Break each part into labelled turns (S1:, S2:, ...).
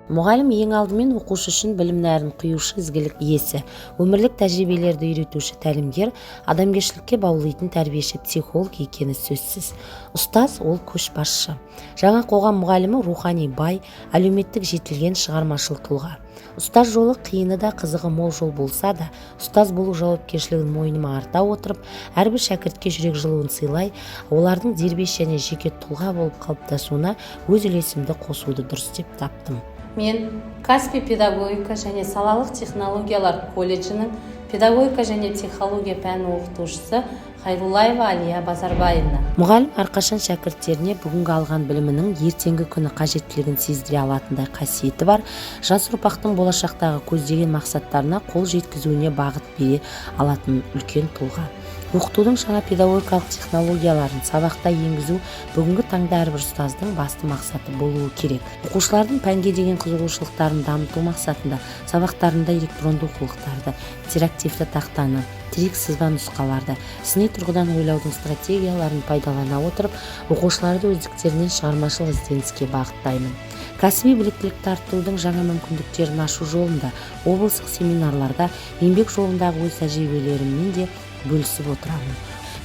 S1: Мұғалім ең алдымен оқушы үшін білім нәрін құюшы ізгілік иесі, өмірлік тәжірибелерді үйретуші тәлімгер, адамгершілікке баулитын тәрбиеші психолог екені сөзсіз. Ұстаз ол көшбасшы. Жаңа қоғам мұғалімі рухани бай, әлеуметтік жетілген шығармашыл тұлға. Ұстаз жолы қиыны да қызығы мол жол болса да, ұстаз болу жауапкершілігін мойныма арта отырып, әрбір шәкіртке жүрек жылуын сыйлай, олардың дербес және жеке тұлға болып қалыптасуына өз үлесімді қосуды дұрыс деп таптым.
S2: Мен Каспий педагогика және салалық технологиялар колледжінің педагогика және психология пәні оқытушысы Хайруллаева Алия Базарбаевна.
S1: Мұғалім әрқашан шәкірттеріне бүгінгі алған білімінің ертеңгі күні қажеттілігін сездіре алатындай қасиеті бар, жас ұрпақтың болашақтағы көздеген мақсаттарына қол жеткізуіне бағыт бере алатын үлкен тұлға. Оқытудың жаңа педагогикалық технологияларын сабақта енгізу бүгінгі таңда әрбір ұстаздың басты мақсаты болуы керек. Оқушылардың пәнге деген қызығушылықтарын дамыту мақсатында сабақтарында электронды оқулықтарды, интерактивті тақтаны, тірек сызба нұсқаларды, сыни тұрғыдан ойлаудың стратегияларын пайдалана отырып, оқушыларды өздіктерінен шығармашыл ізденіске бағыттаймын. Кәсіби біліктілікті арттырудың жаңа мүмкіндіктерін ашу жолында облыстық семинарларда еңбек жолындағы өз тәжірибелеріммен де бөлісіп отырамын.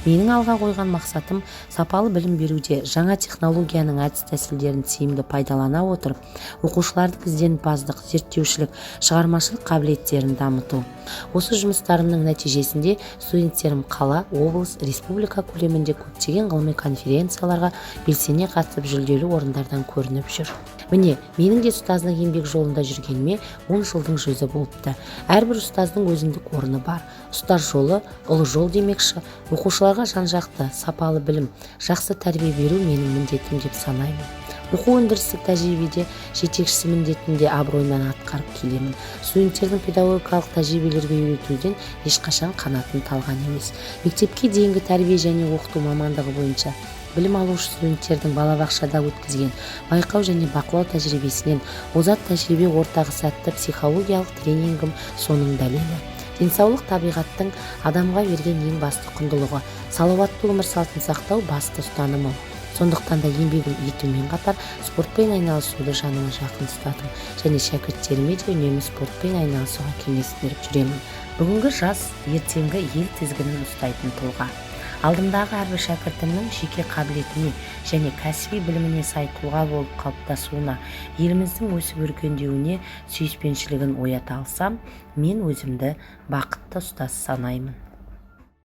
S1: Менің алға қойған мақсатым сапалы білім беруде жаңа технологияның әдіс-тәсілдерін тиімді пайдалана отырып, оқушылардың ізденімпаздық, зерттеушілік, шығармашылық қабілеттерін дамыту. Осы жұмыстарымның нәтижесінде студенттерім қала, облыс, республика көлемінде көптеген ғылыми конференцияларға белсене қатысып жүлделі орындардан көрініп жүр. Міне, менің де ұстаздың еңбек жолында жүргеніме 10 жылдың жүзі болыпты. Әрбір ұстаздың өзіндік орны бар. Ұстаз жолы ұлы жол демекші, оқушыларға жан-жақты, сапалы білім, жақсы тәрбие беру менің міндетім деп санаймын. Оқу өндірістік тәжірибеде жетекшісі міндетінде абыроймен атқарып келемін. Студенттердің педагогикалық тәжірибелерге үйретуден ешқашан қанатын талған емес. Мектепке дейінгі тәрбие және оқыту мамандығы бойынша білім алушы студенттердің балабақшада өткізген байқау және бақылау тәжірибесінен озат тәжірибе ортағы сәтті психологиялық тренингім соның дәлелі. Денсаулық табиғаттың адамға берген ең басты құндылығы, салауатты өмір салтын сақтау басты ұстанымым. Сондықтан да еңбегім етумен қатар спортпен айналысуды жаныма жақын ұстадым және шәкірттеріме де үнемі спортпен айналысуға кеңес беріп жүремін. Бүгінгі жас ертеңгі ел тізгінін ұстайтын тұлға. Алдымдағы әрбір шәкіртімнің жеке қабілетіне және кәсіби біліміне сай тұлға болып қалыптасуына, еліміздің өсіп өркендеуіне сүйіспеншілігін оята алсам, мен өзімді бақытты ұстаз санаймын.